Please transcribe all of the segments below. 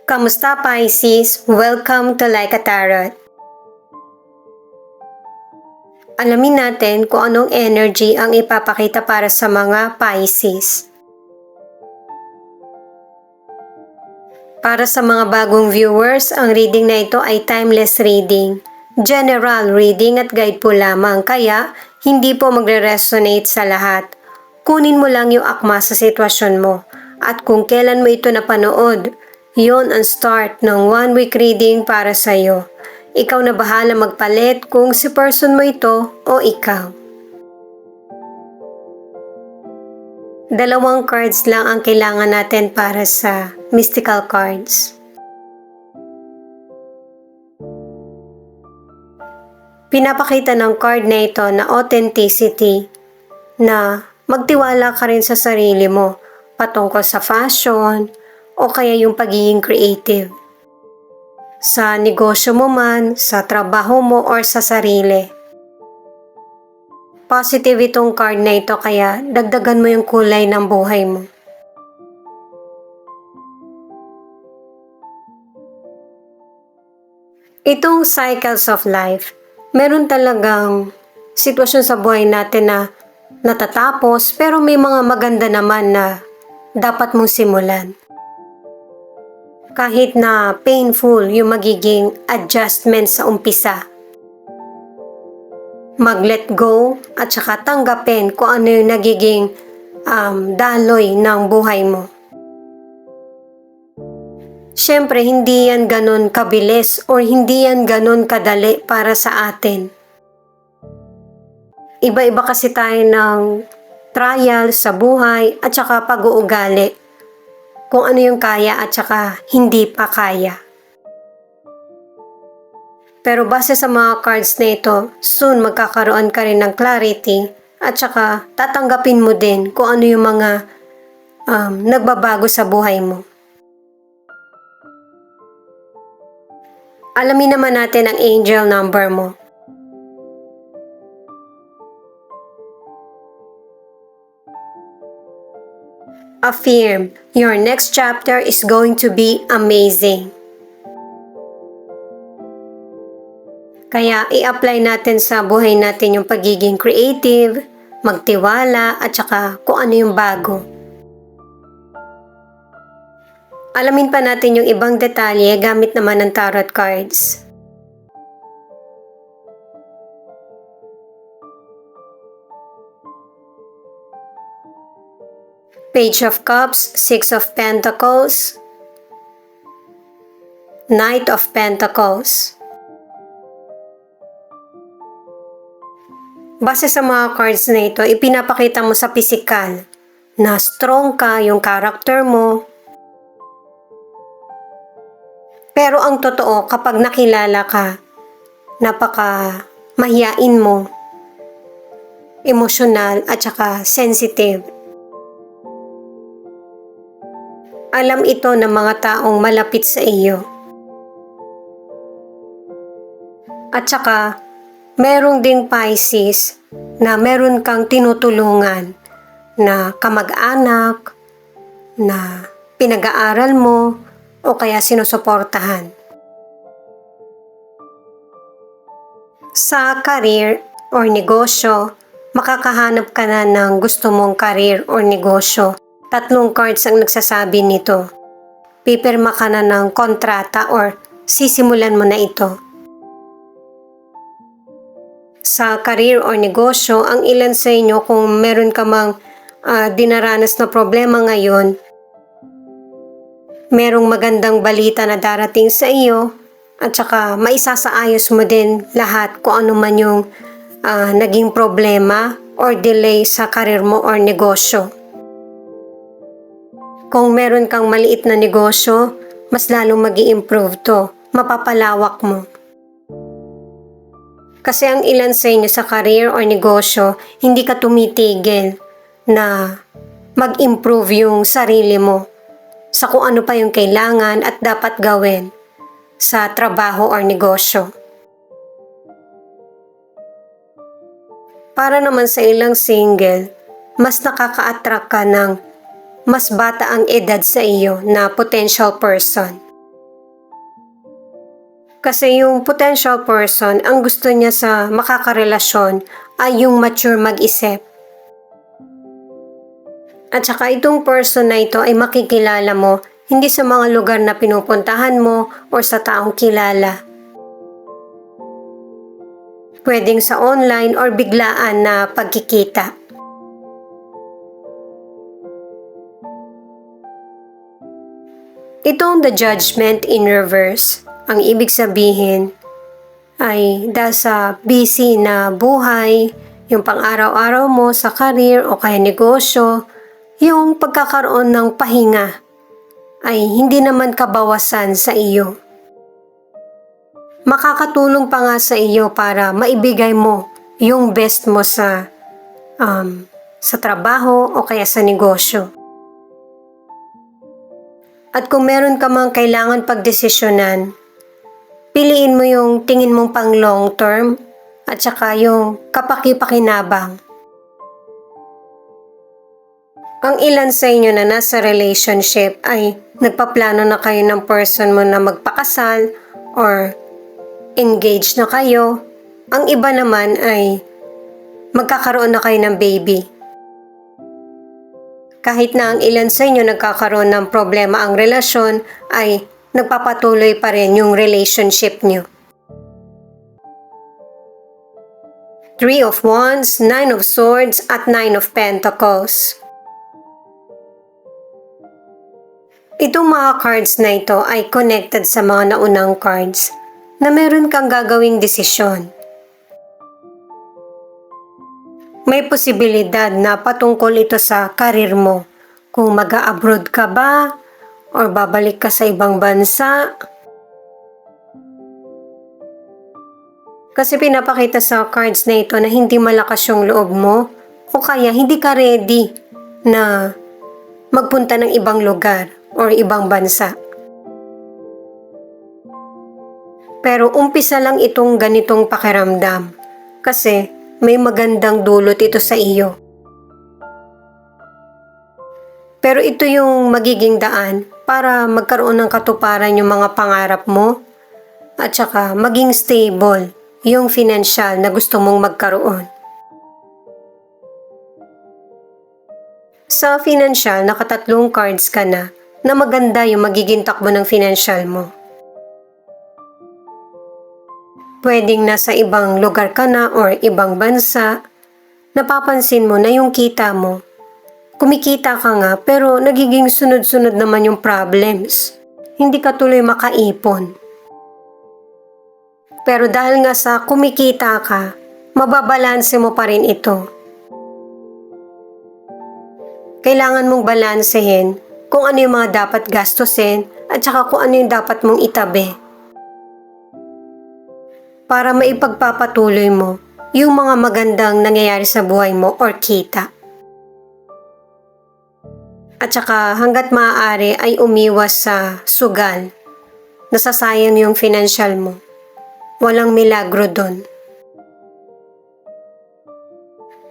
Kamusta Pisces? Welcome to Like a Tarot. Alamin natin kung anong energy ang ipapakita para sa mga Pisces. Para sa mga bagong viewers, ang reading na ito ay timeless reading, general reading at guide po lamang, kaya hindi po magre-resonate sa lahat. Kunin mo lang yung akma sa sitwasyon mo at kung kailan mo ito napanood, yon ang start ng 1 week reading para sa iyo. Ikaw na bahala magpalit kung si person mo ito o ikaw. Dalawang cards lang ang kailangan natin para sa mystical cards. Pinapakita ng card na ito na authenticity, na magtiwala ka rin sa sarili mo patungkol sa fashion o kaya yung pagiging creative. Sa negosyo mo man, sa trabaho mo or sa sarili. Positive itong card na ito kaya dagdagan mo yung kulay ng buhay mo. Itong cycles of life, meron talagang sitwasyon sa buhay natin na natatapos pero may mga maganda naman na dapat mong simulan. Kahit na painful yung magiging adjustment sa umpisa. Mag-let go at saka tanggapin kung ano yung nagiging daloy ng buhay mo. Siyempre, hindi yan ganun kabilis or hindi yan ganun kadali para sa atin. Iba-iba kasi tayo ng trial sa buhay at saka pag-uugali. Kung ano yung kaya at saka hindi pa kaya. Pero base sa mga cards na ito, soon magkakaroon ka rin ng clarity at saka tatanggapin mo din kung ano yung mga nagbabago sa buhay mo. Alamin naman natin ang angel number mo. Affirm, your next chapter is going to be amazing. Kaya i-apply natin sa buhay natin yung pagiging creative, magtiwala at saka kung ano yung bago. Alamin pa natin yung ibang detalye gamit naman ng tarot cards. Page of Cups, Six of Pentacles, Knight of Pentacles. Base sa mga cards na ito, ipinapakita mo sa pisikal na strong ka yung character mo. Pero ang totoo, kapag nakilala ka, napaka mahiyain mo, emosyonal at saka sensitive. Alam ito ng mga taong malapit sa iyo. At saka, merong ding Pisces na meron kang tinutulungan na kamag-anak, na pinag-aaral mo, o kaya sinusuportahan. Sa career or negosyo, makakahanap ka na ng gusto mong career or negosyo. 3 cards ang nagsasabi nito. Pipirma ka na ng kontrata or sisimulan mo na ito. Sa career or negosyo, ang ilan sa inyo kung meron ka mang dinaranas na problema ngayon, merong magandang balita na darating sa iyo at saka maisasaayos mo din lahat kung ano man yung naging problema or delay sa career mo or negosyo. Kung meron kang maliit na negosyo, mas lalong mag-i-improve to, mapapalawak mo. Kasi ang ilan sa inyo sa career or negosyo, hindi ka tumitigil na mag-improve yung sarili mo sa kung ano pa yung kailangan at dapat gawin sa trabaho or negosyo. Para naman sa ilang single, mas nakaka-attract ka ng mas bata ang edad sa iyo na potential person. Kasi yung potential person, ang gusto niya sa makakarelasyon ay yung mature mag-isip. At saka itong person na ito ay makikilala mo hindi sa mga lugar na pinupuntahan mo o sa taong kilala. Pwedeng sa online or biglaan na pagkikita. Itong the judgment in reverse, ang ibig sabihin ay dahil sa busy na buhay, yung pang-araw-araw mo sa career o kaya negosyo, yung pagkakaroon ng pahinga ay hindi naman kabawasan sa iyo. Makakatulong pa nga sa iyo para maibigay mo yung best mo sa trabaho o kaya sa negosyo. At kung meron ka mang kailangan pagdesisyonan, piliin mo yung tingin mong pang long term at saka yung kapaki-pakinabang. Ang ilan sa inyo na nasa relationship ay nagpaplano na kayo ng person mo na magpakasal or engaged na kayo. Ang iba naman ay magkakaroon na kayo ng baby. Kahit na ang ilan sa inyo nagkakaroon ng problema ang relasyon, ay nagpapatuloy pa rin yung relationship nyo. 3 of Wands, 9 of Swords, at 9 of Pentacles. Itong mga cards na ito ay connected sa mga naunang cards na meron kang gagawing desisyon. May posibilidad na patungkol ito sa karir mo. Kung mag-a-abroad ka ba or babalik ka sa ibang bansa. Kasi pinapakita sa cards na ito na hindi malakas yung loob mo o kaya hindi ka ready na magpunta ng ibang lugar or ibang bansa. Pero umpisa lang itong ganitong pakiramdam kasi may magandang dulot ito sa iyo. Pero ito yung magiging daan para magkaroon ng katuparan yung mga pangarap mo at saka maging stable yung financial na gusto mong magkaroon. Sa financial, nakatatlong cards ka na maganda yung magiging takbo ng financial mo. Pwedeng nasa ibang lugar ka na or ibang bansa, napapansin mo na yung kita mo. Kumikita ka nga pero nagiging sunod-sunod naman yung problems. Hindi ka tuloy makaipon. Pero dahil nga sa kumikita ka, mababalanse mo pa rin ito. Kailangan mong balansehin kung ano yung mga dapat gastusin at saka kung ano yung dapat mong itabi. Para maipagpapatuloy mo yung mga magandang nangyayari sa buhay mo or kita. At saka hanggat maaari ay umiwas sa sugal. Nasasayang yung financial mo. Walang milagro doon.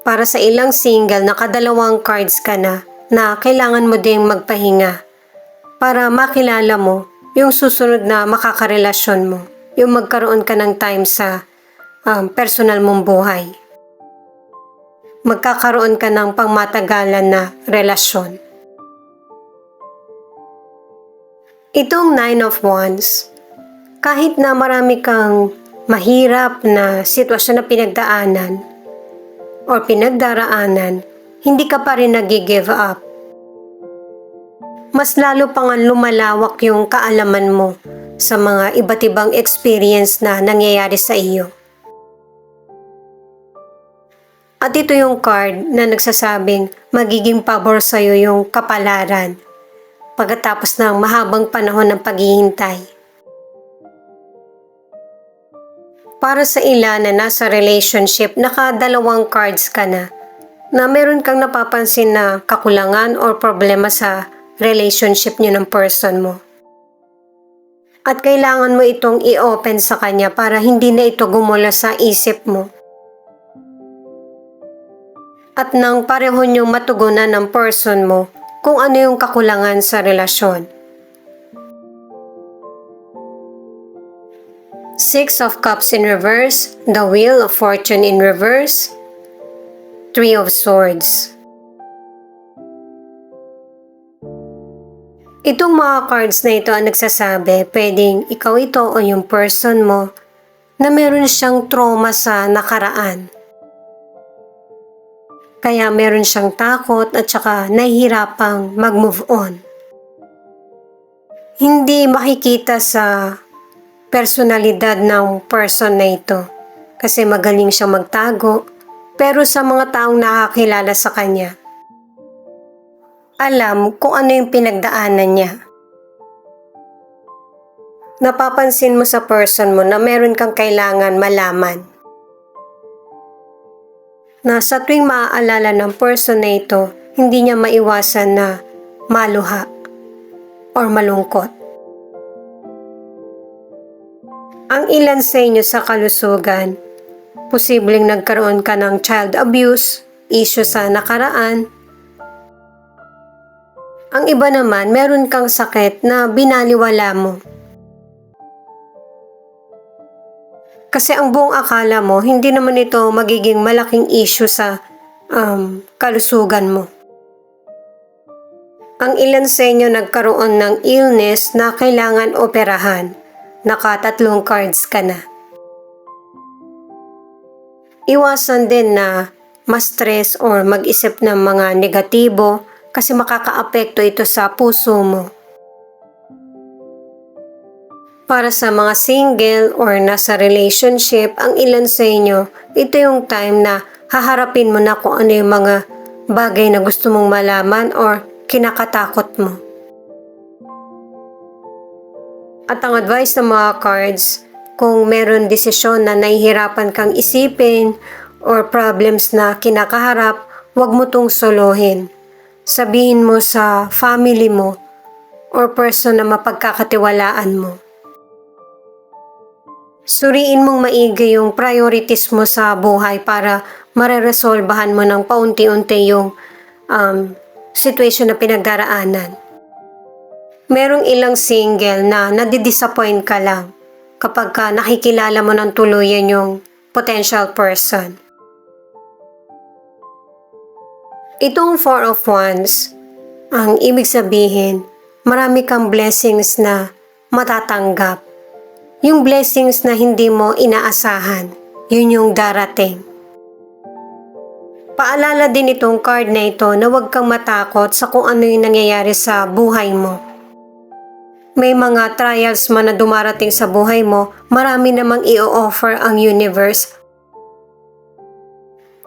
Para sa ilang single, nakadalawang cards ka na kailangan mo ding magpahinga para makilala mo yung susunod na makakarelasyon mo. Yung magkaroon ka ng time sa personal mong buhay. Magkakaroon ka ng pangmatagalan na relasyon. Itong 9 of Wands, kahit na marami kang mahirap na sitwasyon na pinagdaanan or pinagdaraanan, hindi ka pa rin nag-give up. Mas lalo pa nga lumalawak yung kaalaman mo sa mga iba't ibang experience na nangyayari sa iyo. At ito yung card na nagsasabing magiging pabor sa iyo yung kapalaran pagkatapos ng mahabang panahon ng paghihintay. Para sa ilan na nasa relationship, nakadalawang cards ka na meron kang napapansin na kakulangan or problema sa relationship niyo ng person mo. At kailangan mo itong i-open sa kanya para hindi na ito gumula sa isip mo. At nang pareho niyong matugunan ng person mo kung ano yung kakulangan sa relasyon. Six of Cups in reverse, the Wheel of Fortune in reverse, Three of Swords. Itong mga cards na ito ang nagsasabi, pwedeng ikaw ito o yung person mo na meron siyang trauma sa nakaraan. Kaya meron siyang takot at saka nahihirapang mag-move on. Hindi makikita sa personalidad ng person na ito kasi magaling siyang magtago, pero sa mga taong nakakilala sa kanya, alam kung ano yung pinagdaanan niya. Napapansin mo sa person mo na meron kang kailangan malaman. Na sa tuwing maaalala ng person na ito, hindi niya maiwasan na maluha or malungkot. Ang ilan sa inyo sa kalusugan, posibleng nagkaroon ka ng child abuse, issue sa nakaraan. Ang iba naman, meron kang sakit na binaliwala mo. Kasi ang buong akala mo, hindi naman ito magiging malaking issue sa kalusugan mo. Ang ilan sa inyo nagkaroon ng illness na kailangan operahan. Nakatatlong cards ka na. Iwasan din na ma-stress or mag-isip ng mga negatibo kasi makakaapekto ito sa puso mo. Para sa mga single or nasa relationship, ang ilan sa inyo, ito yung time na haharapin mo na kung ano yung mga bagay na gusto mong malaman or kinakatakot mo. At ang advice ng mga cards, kung meron desisyon na nahihirapan kang isipin or problems na kinakaharap, huwag mo tong solohin. Sabihin mo sa family mo or person na mapagkakatiwalaan mo. Suriin mong maigi yung priorities mo sa buhay para mareresolbahan mo ng paunti-unti yung situation na pinagdaraanan. Merong ilang single na nadidisappoint ka lang kapag nakikilala mo ng tuluyan yung potential person. Itong Four of Wands, ang ibig sabihin, marami kang blessings na matatanggap. Yung blessings na hindi mo inaasahan, yun yung darating. Paalala din itong card na ito na huwag kang matakot sa kung ano yung nangyayari sa buhay mo. May mga trials man na dumarating sa buhay mo, marami namang i-offer ang universe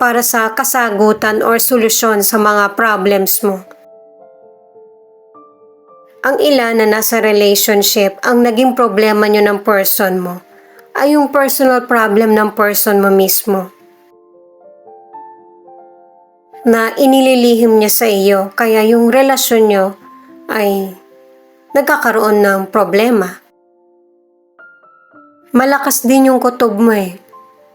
para sa kasagutan or solusyon sa mga problems mo. Ang ilan na nasa relationship, ang naging problema nyo ng person mo ay yung personal problem ng person mo mismo. Na inililihim niya sa iyo, kaya yung relasyon nyo ay nagkakaroon ng problema. Malakas din yung kutob mo eh.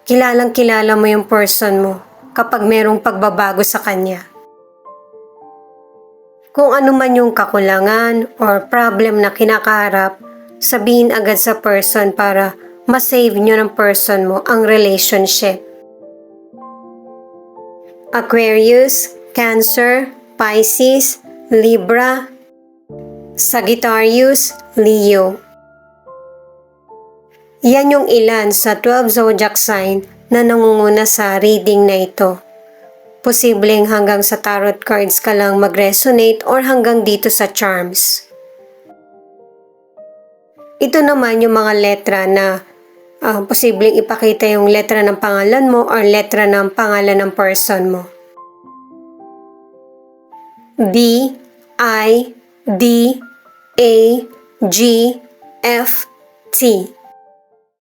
Kilalang kilala mo yung person mo kapag merong pagbabago sa kanya. Kung ano man yung kakulangan or problem na kinakaharap, sabihin agad sa person para ma-save nyo ng person mo ang relationship. Aquarius, Cancer, Pisces, Libra, Sagittarius, Leo. Yan yung ilan sa 12 zodiac sign na nangunguna sa reading na ito. Posibleng hanggang sa tarot cards ka lang mag-resonate or hanggang dito sa charms. Ito naman yung mga letra na posibleng ipakita yung letra ng pangalan mo or letra ng pangalan ng person mo. D, I, D, A, G, F, T.